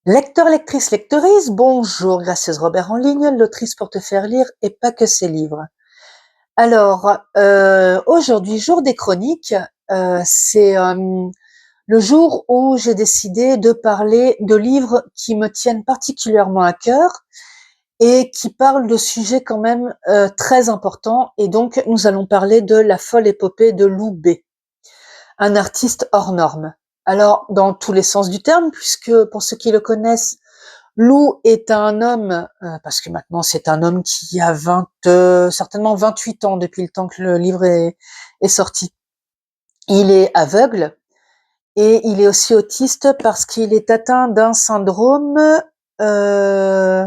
Lecteur, lectrice, lectrice, bonjour, Gracieuse Robert en ligne, l'autrice pour te faire lire et pas que ses livres. Alors, aujourd'hui, jour des chroniques, c'est le jour où j'ai décidé de parler de livres qui me tiennent particulièrement à cœur et qui parlent de sujets quand même très importants. Et donc, nous allons parler de La folle épopée de Lou B, un artiste hors norme. Alors, dans tous les sens du terme, puisque pour ceux qui le connaissent, Lou est un homme, parce que maintenant c'est un homme qui a certainement 28 ans depuis le temps que le livre est sorti. Il est aveugle et il est aussi autiste parce qu'il est atteint d'un syndrome, euh,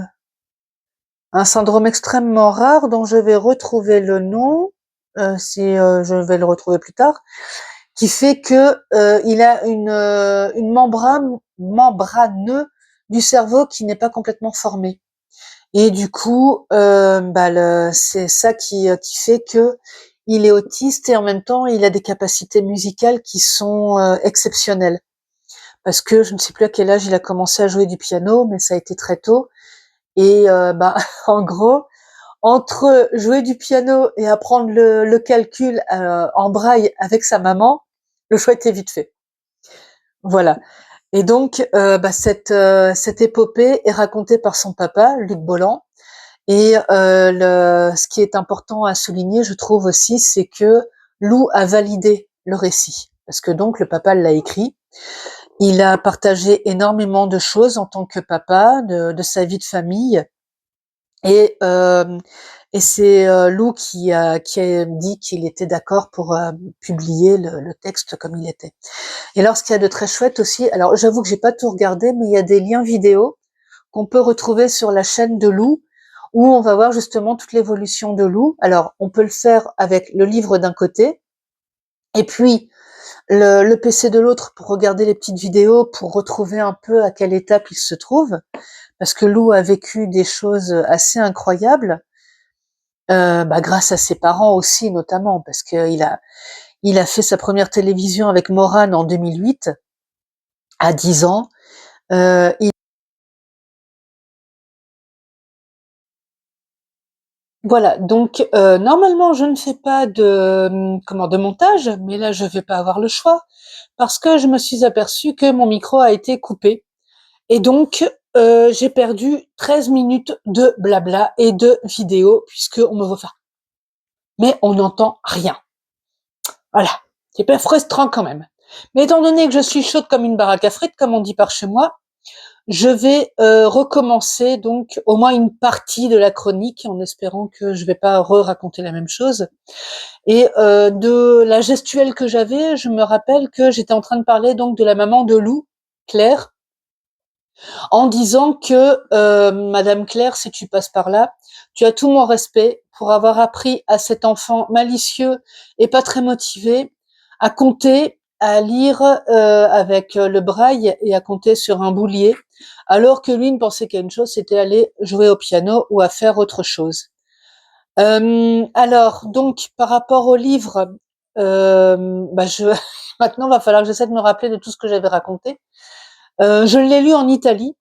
un syndrome extrêmement rare dont je vais retrouver le nom, si je vais le retrouver plus tard, qui fait que il a une membrane du cerveau qui n'est pas complètement formée. Et du coup, c'est ça qui fait que il est autiste et en même temps il a des capacités musicales qui sont exceptionnelles. Parce que je ne sais plus à quel âge il a commencé à jouer du piano, mais ça a été très tôt. Et en gros, entre jouer du piano et apprendre le calcul en braille avec sa maman, le choix était vite fait. Voilà. Et donc, cette épopée est racontée par son papa, Luc Bolland. Et ce qui est important à souligner, je trouve aussi, c'est que Lou a validé le récit. Parce que donc le papa l'a écrit. Il a partagé énormément de choses en tant que papa, de sa vie de famille. Et, euh, et c'est Lou qui a dit qu'il était d'accord pour publier le texte comme il était. Et alors, ce qu'il y a de très chouette aussi, alors j'avoue que j'ai pas tout regardé, mais il y a des liens vidéo qu'on peut retrouver sur la chaîne de Lou, où on va voir justement toute l'évolution de Lou. Alors, on peut le faire avec le livre d'un côté, et puis le PC de l'autre pour regarder les petites vidéos, pour retrouver un peu à quelle étape il se trouve, parce que Lou a vécu des choses assez incroyables, grâce à ses parents aussi notamment, parce qu'il a fait sa première télévision avec Morane en 2008, à 10 ans. Euh, Voilà, donc normalement je ne fais pas de montage, mais là je vais pas avoir le choix parce que je me suis aperçue que mon micro a été coupé et donc j'ai perdu 13 minutes de blabla et de vidéo puisque on me voit faire, mais on n'entend rien. Voilà, c'est pas frustrant quand même. Mais étant donné que je suis chaude comme une baraque à frites, comme on dit par chez moi, je vais recommencer donc au moins une partie de la chronique en espérant que je vais pas raconter la même chose. Et de la gestuelle que j'avais, je me rappelle que j'étais en train de parler donc de la maman de Lou, Claire, en disant que Madame Claire, si tu passes par là, tu as tout mon respect pour avoir appris à cet enfant malicieux et pas très motivé à compter, à lire avec le braille et à compter sur un boulier, alors que lui ne pensait qu'à une chose, c'était aller jouer au piano ou à faire autre chose. Alors, donc, par rapport au livre, maintenant, va falloir que j'essaie de me rappeler de tout ce que j'avais raconté. Je l'ai lu en Italie,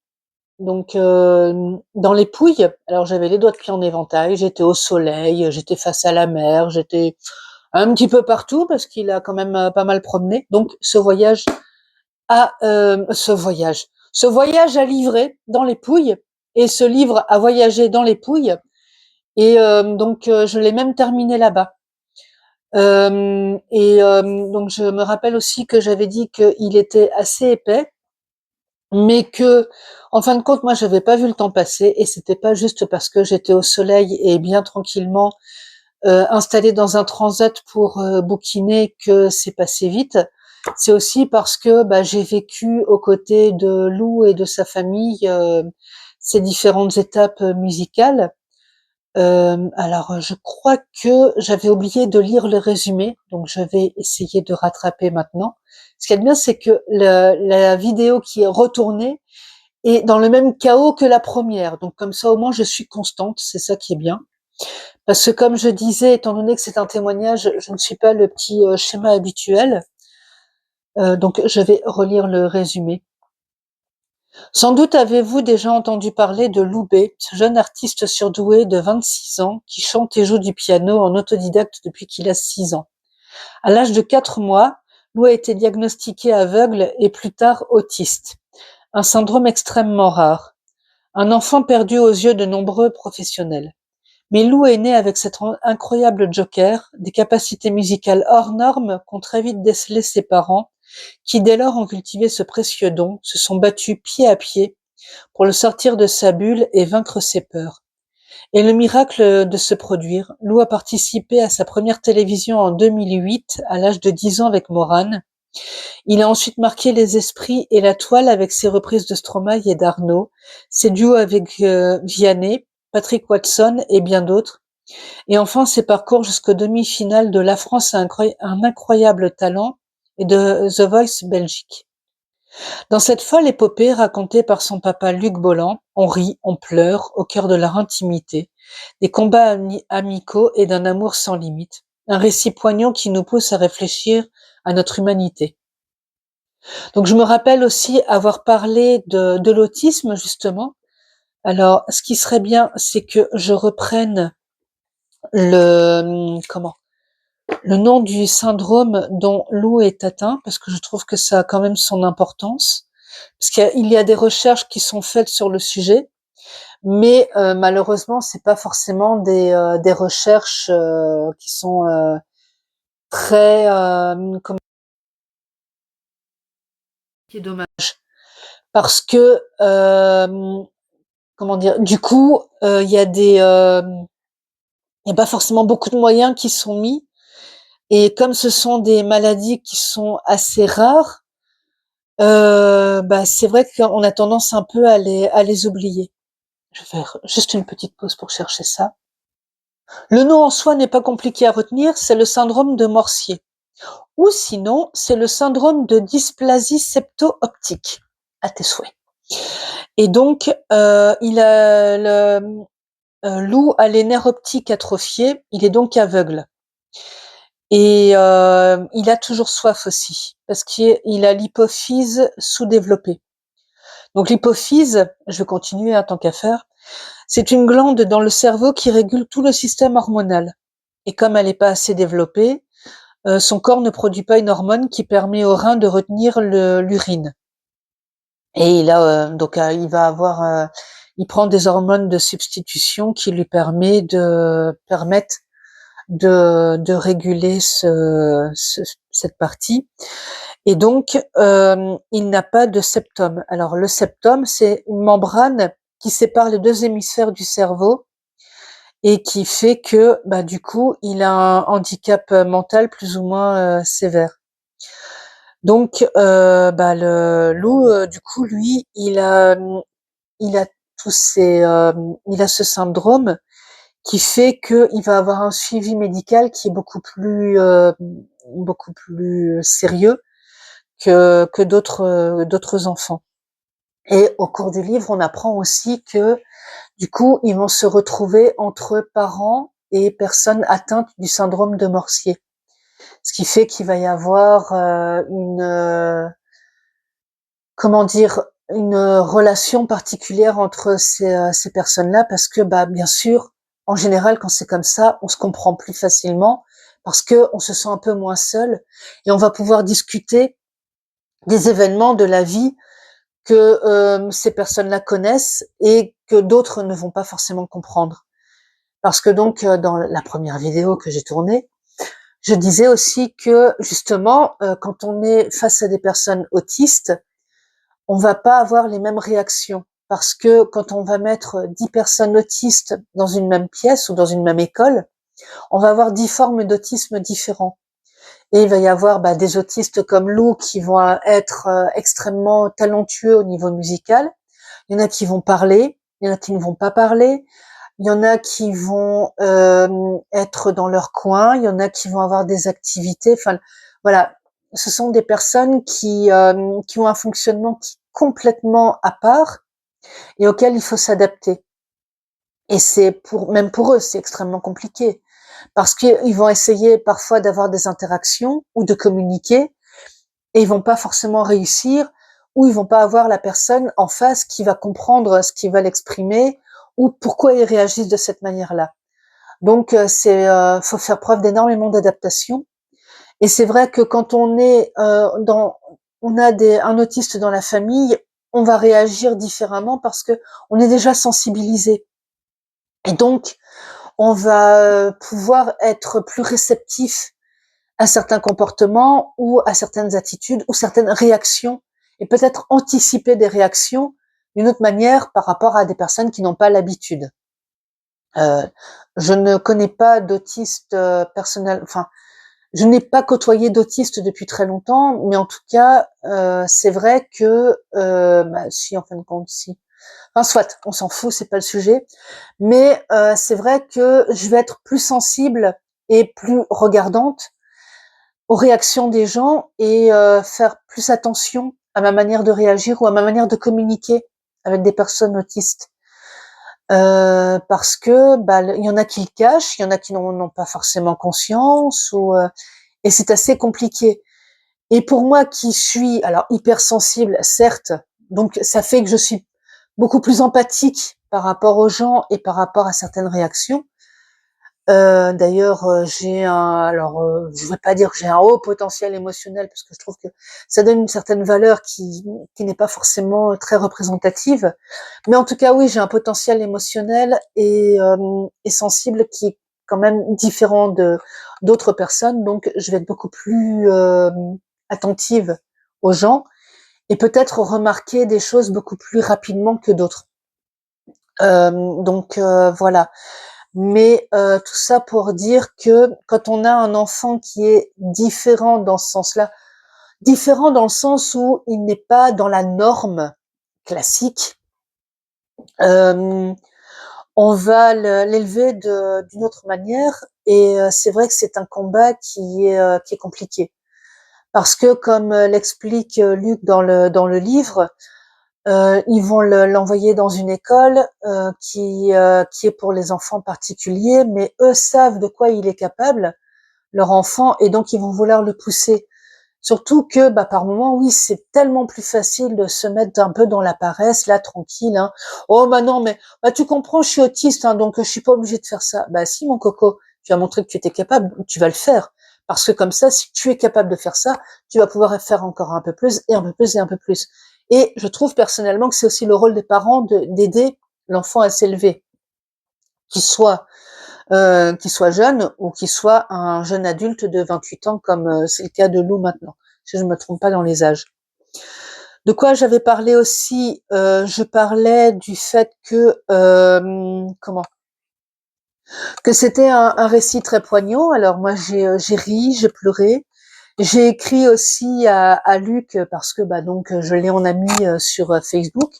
donc dans les Pouilles. Alors, j'avais les doigts de pied en éventail, j'étais au soleil, j'étais face à la mer, j'étais un petit peu partout parce qu'il a quand même pas mal promené. Donc, ce voyage à livrer dans les Pouilles et ce livre à voyager dans les Pouilles. Et donc, je l'ai même terminé là-bas. Donc je me rappelle aussi que j'avais dit qu'il était assez épais, mais que, en fin de compte, moi, j'avais pas vu le temps passer, et c'était pas juste parce que j'étais au soleil et bien tranquillement installée dans un transat pour bouquiner que c'est passé vite. C'est aussi parce que j'ai vécu aux côtés de Lou et de sa famille ces différentes étapes musicales. Alors, je crois que j'avais oublié de lire le résumé, donc je vais essayer de rattraper maintenant. Ce qu'il y a de bien, c'est que la vidéo qui est retournée est dans le même chaos que la première. Donc comme ça, au moins, je suis constante, c'est ça qui est bien. Parce que comme je disais, étant donné que c'est un témoignage, je ne suis pas le petit schéma habituel. Donc je vais relire le résumé. Sans doute avez-vous déjà entendu parler de Lou B, ce jeune artiste surdoué de 26 ans qui chante et joue du piano en autodidacte depuis qu'il a 6 ans. À l'âge de 4 mois, Lou a été diagnostiqué aveugle et plus tard autiste, un syndrome extrêmement rare, un enfant perdu aux yeux de nombreux professionnels. Mais Lou est né avec cet incroyable joker, des capacités musicales hors normes qu'ont très vite décelé ses parents, qui dès lors ont cultivé ce précieux don, se sont battus pied à pied pour le sortir de sa bulle et vaincre ses peurs. Et le miracle de se produire, Lou a participé à sa première télévision en 2008, à l'âge de 10 ans avec Morane. Il a ensuite marqué les esprits et la toile avec ses reprises de Stromae et d'Arnaud, ses duos avec Vianney, Patrick Watson et bien d'autres. Et enfin, ses parcours jusqu'aux demi-finales de La France a un incroyable talent et de The Voice Belgique. Dans cette folle épopée racontée par son papa Luc Bolland, on rit, on pleure, au cœur de leur intimité, des combats amicaux et d'un amour sans limite. Un récit poignant qui nous pousse à réfléchir à notre humanité. Donc je me rappelle aussi avoir parlé de l'autisme, justement. Alors, ce qui serait bien, c'est que je reprenne le nom du syndrome dont Lou est atteint, parce que je trouve que ça a quand même son importance. Parce qu'il y a des recherches qui sont faites sur le sujet, mais malheureusement, c'est pas forcément des recherches qui sont très qui est dommage, parce que comment dire, du coup, il y a il y a pas forcément beaucoup de moyens qui sont mis, et comme ce sont des maladies qui sont assez rares, bah c'est vrai qu'on a tendance un peu à les oublier. Je vais faire juste une petite pause pour chercher ça. Le nom en soi n'est pas compliqué à retenir, c'est le syndrome de Morsier. Ou sinon, c'est le syndrome de dysplasie septo-optique, à tes souhaits. Et donc, Lou a les nerfs optiques atrophiés, il est donc aveugle. Et il a toujours soif aussi, parce qu'il a l'hypophyse sous-développée. Donc l'hypophyse, je vais continuer tant qu'à faire, c'est une glande dans le cerveau qui régule tout le système hormonal. Et comme elle n'est pas assez développée, son corps ne produit pas une hormone qui permet aux reins de retenir l'urine. Et il prend des hormones de substitution qui lui permettent de réguler cette partie. Et donc, il n'a pas de septum. Alors, le septum, c'est une membrane qui sépare les deux hémisphères du cerveau et qui fait que, bah, du coup, il a un handicap mental plus ou moins sévère. Donc, bah, le Lou, du coup, lui, il a il a ce syndrome qui fait qu'il va avoir un suivi médical qui est beaucoup plus sérieux que d'autres enfants. Et au cours du livre, on apprend aussi que, du coup, ils vont se retrouver entre parents et personnes atteintes du syndrome de Morsier. Ce qui fait qu'il va y avoir comment dire, une relation particulière entre ces personnes-là, parce que, bah, bien sûr, en général, quand c'est comme ça, on se comprend plus facilement parce que on se sent un peu moins seul et on va pouvoir discuter des événements de la vie que ces personnes-là connaissent et que d'autres ne vont pas forcément comprendre. Parce que donc, dans la première vidéo que j'ai tournée, je disais aussi que justement, quand on est face à des personnes autistes, on va pas avoir les mêmes réactions. Parce que quand on va mettre 10 personnes autistes dans une même pièce ou dans une même école, on va avoir 10 formes d'autisme différents. Et il va y avoir des autistes comme Lou qui vont être extrêmement talentueux au niveau musical. Il y en a qui vont parler, il y en a qui ne vont pas parler. Il y en a qui vont être dans leur coin, il y en a qui vont avoir des activités. Enfin, voilà, ce sont des personnes qui ont un fonctionnement complètement à part et auquel il faut s'adapter. Et même pour eux, c'est extrêmement compliqué parce qu'ils vont essayer parfois d'avoir des interactions ou de communiquer et ils vont pas forcément réussir, où ils vont pas avoir la personne en face qui va comprendre ce qu'ils veulent exprimer ou pourquoi ils réagissent de cette manière-là. Donc faut faire preuve d'énormément d'adaptation. Et c'est vrai que quand on a un autiste dans la famille, on va réagir différemment parce que on est déjà sensibilisé. Et donc, on va pouvoir être plus réceptif à certains comportements ou à certaines attitudes ou certaines réactions et peut-être anticiper des réactions d'une autre manière par rapport à des personnes qui n'ont pas l'habitude. Euh, je ne connais pas d'autiste personnel, enfin, je n'ai pas côtoyé d'autistes depuis très longtemps, mais en tout cas, c'est vrai que, si en fin de compte, si. Enfin, soit, on s'en fout, c'est pas le sujet. Mais c'est vrai que je vais être plus sensible et plus regardante aux réactions des gens et faire plus attention à ma manière de réagir ou à ma manière de communiquer avec des personnes autistes. Parce que il y en a qui le cachent, il y en a qui n'en ont pas forcément conscience et c'est assez compliqué. Et pour moi qui suis alors hypersensible, certes, donc ça fait que je suis beaucoup plus empathique par rapport aux gens et par rapport à certaines réactions. D'ailleurs, je voudrais pas dire que j'ai un haut potentiel émotionnel parce que je trouve que ça donne une certaine valeur qui n'est pas forcément très représentative. Mais en tout cas, oui, j'ai un potentiel émotionnel et sensible qui est quand même différent de d'autres personnes. Donc, je vais être beaucoup plus attentive aux gens et peut-être remarquer des choses beaucoup plus rapidement que d'autres. Voilà. Mais tout ça pour dire que quand on a un enfant qui est différent dans ce sens-là, différent dans le sens où il n'est pas dans la norme classique, euh, on va l'élever d'une autre manière et c'est vrai que c'est un combat qui est compliqué parce que comme l'explique Luc dans le livre, ils vont l'envoyer dans une école qui est pour les enfants particuliers, mais eux savent de quoi il est capable, leur enfant, et donc ils vont vouloir le pousser. Surtout que, par moment, oui, c'est tellement plus facile de se mettre un peu dans la paresse, là, tranquille. Hein. Oh, non, mais tu comprends, je suis autiste, hein, donc je suis pas obligée de faire ça. Bah si, mon coco, tu as montré que tu étais capable, tu vas le faire. Parce que comme ça, si tu es capable de faire ça, tu vas pouvoir faire encore un peu plus et un peu plus et un peu plus. Et je trouve personnellement que c'est aussi le rôle des parents d'aider l'enfant à s'élever, qu'il soit jeune ou qu'il soit un jeune adulte de 28 ans comme c'est le cas de Lou maintenant, si je ne me trompe pas dans les âges. De quoi j'avais parlé aussi, je parlais du fait que que c'était un récit très poignant. Alors moi j'ai ri, j'ai pleuré. J'ai écrit aussi à Luc parce que donc je l'ai en ami sur Facebook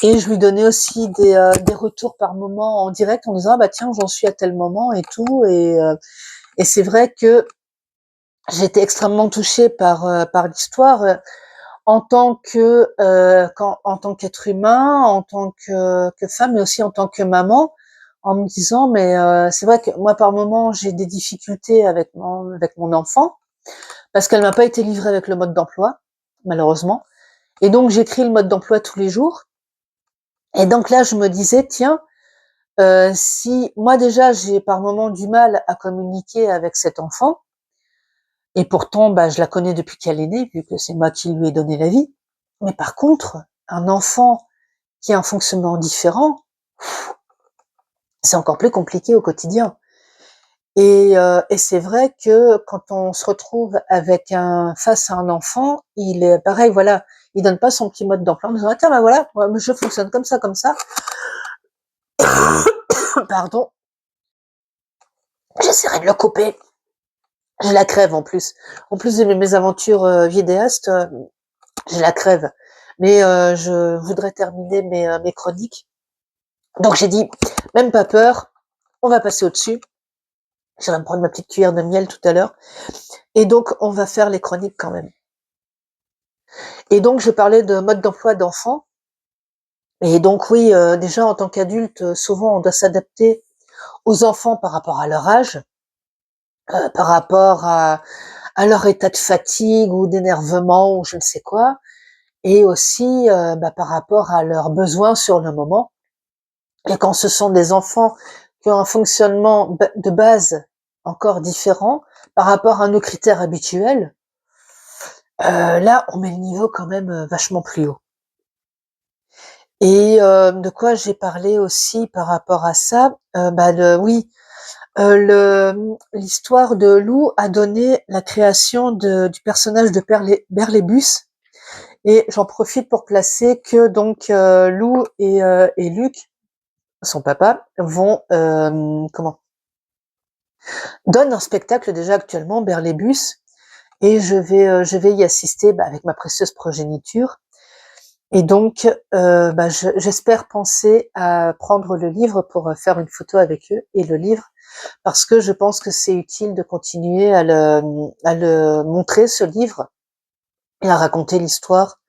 et je lui donnais aussi des retours par moment en direct en disant tiens j'en suis à tel moment et tout et c'est vrai que j'étais extrêmement touchée par l'histoire en tant que en tant qu'être humain, en tant que femme, mais aussi en tant que maman, en me disant mais c'est vrai que moi par moment j'ai des difficultés avec mon enfant parce qu'elle m'a pas été livrée avec le mode d'emploi malheureusement, et donc j'écris le mode d'emploi tous les jours. Et donc là je me disais tiens si moi déjà j'ai par moment du mal à communiquer avec cet enfant. Et pourtant, je la connais depuis qu'elle est née, vu que c'est moi qui lui ai donné la vie. Mais par contre, un enfant qui a un fonctionnement différent, c'est encore plus compliqué au quotidien. Et c'est vrai que quand on se retrouve face à un enfant, il est pareil, voilà, il donne pas son petit mode d'emploi en disant tiens voilà, je fonctionne comme ça. Pardon, j'essaierai de le couper. Je la crève en plus. En plus de mes aventures vidéastes, je la crève. Mais je voudrais terminer mes chroniques. Donc j'ai dit, même pas peur, on va passer au-dessus. Je vais me prendre ma petite cuillère de miel tout à l'heure. Et donc, on va faire les chroniques quand même. Et donc, je parlais de mode d'emploi d'enfants. Et donc, oui, déjà, en tant qu'adulte, souvent, on doit s'adapter aux enfants par rapport à leur âge, par rapport à leur état de fatigue ou d'énervement ou je ne sais quoi. et aussi par rapport à leurs besoins sur le moment. Et quand ce sont des enfants qui ont un fonctionnement de base encore différent par rapport à nos critères habituels, là, on met le niveau quand même vachement plus haut. Et de quoi j'ai parlé aussi par rapport à ça, l'histoire de Lou a donné la création du personnage de Berlébus, et j'en profite pour placer que donc Lou et Luc, son papa, vont donnent un spectacle déjà actuellement, Berlébus, et je vais y assister avec ma précieuse progéniture. Et donc, j'espère penser à prendre le livre pour faire une photo avec eux et le livre, parce que je pense que c'est utile de continuer à le montrer, ce livre, et à raconter l'histoire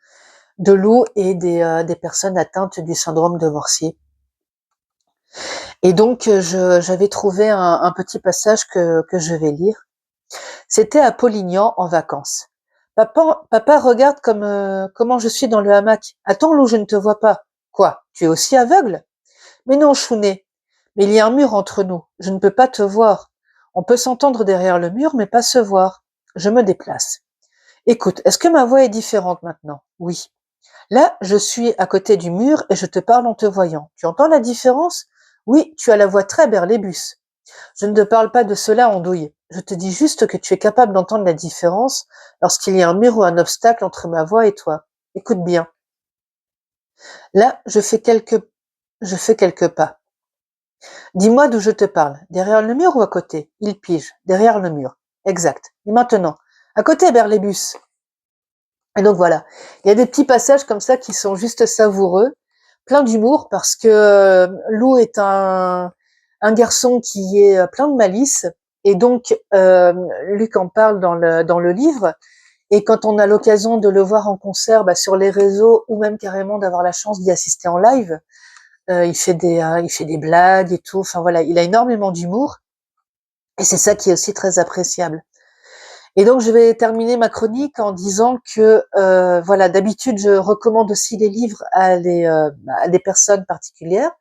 de Lou et des personnes atteintes du syndrome de Morsier. Et donc, j'avais trouvé un petit passage que je vais lire. C'était à Polignan en vacances. Papa, regarde comment je suis dans le hamac. Attends, Lou, je ne te vois pas. Quoi, tu es aussi aveugle? Mais non, Chounet. Mais il y a un mur entre nous. Je ne peux pas te voir. On peut s'entendre derrière le mur, mais pas se voir. Je me déplace. Écoute, est-ce que ma voix est différente maintenant? Oui. Là, je suis à côté du mur et je te parle en te voyant. Tu entends la différence? Oui, tu as la voix très berlébus. Je ne te parle pas de cela, andouille. Je te dis juste que tu es capable d'entendre la différence lorsqu'il y a un mur ou un obstacle entre ma voix et toi. Écoute bien. Là, je fais quelques pas. Dis-moi d'où je te parle. Derrière le mur ou à côté? Il pige. Derrière le mur. Exact. Et maintenant? À côté, Berlébus. Et donc voilà. Il y a des petits passages comme ça qui sont juste savoureux, plein d'humour, parce que Lou est un garçon qui est plein de malice. Et donc, Luc en parle dans le livre. Et quand on a l'occasion de le voir en concert, sur les réseaux, ou même carrément d'avoir la chance d'y assister en live, il fait des blagues et tout. Enfin voilà, il a énormément d'humour. Et c'est ça qui est aussi très appréciable. Et donc, je vais terminer ma chronique en disant que, voilà, d'habitude, je recommande aussi les livres à des personnes particulières,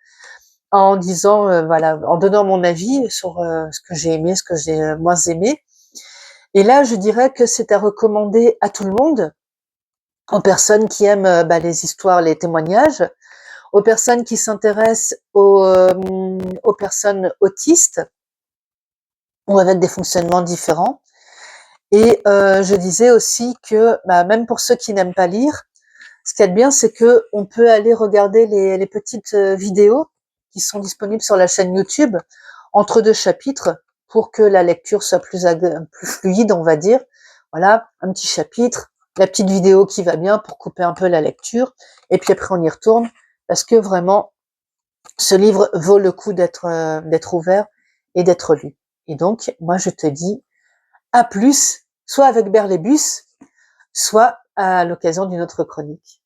en disant, voilà, en donnant mon avis sur ce que j'ai aimé, ce que j'ai moins aimé. Et là, je dirais que c'est à recommander à tout le monde, aux personnes qui aiment les histoires, les témoignages, aux personnes qui s'intéressent aux personnes autistes ou avec des fonctionnements différents. Et je disais aussi que même pour ceux qui n'aiment pas lire, ce qu'il y a de bien, c'est que on peut aller regarder les petites vidéos qui sont disponibles sur la chaîne YouTube entre deux chapitres pour que la lecture soit plus fluide, on va dire. Voilà, un petit chapitre, la petite vidéo qui va bien pour couper un peu la lecture, et puis après on y retourne, parce que vraiment, ce livre vaut le coup d'être ouvert et d'être lu. Et donc, moi je te dis à plus, soit avec Berlébus, soit à l'occasion d'une autre chronique.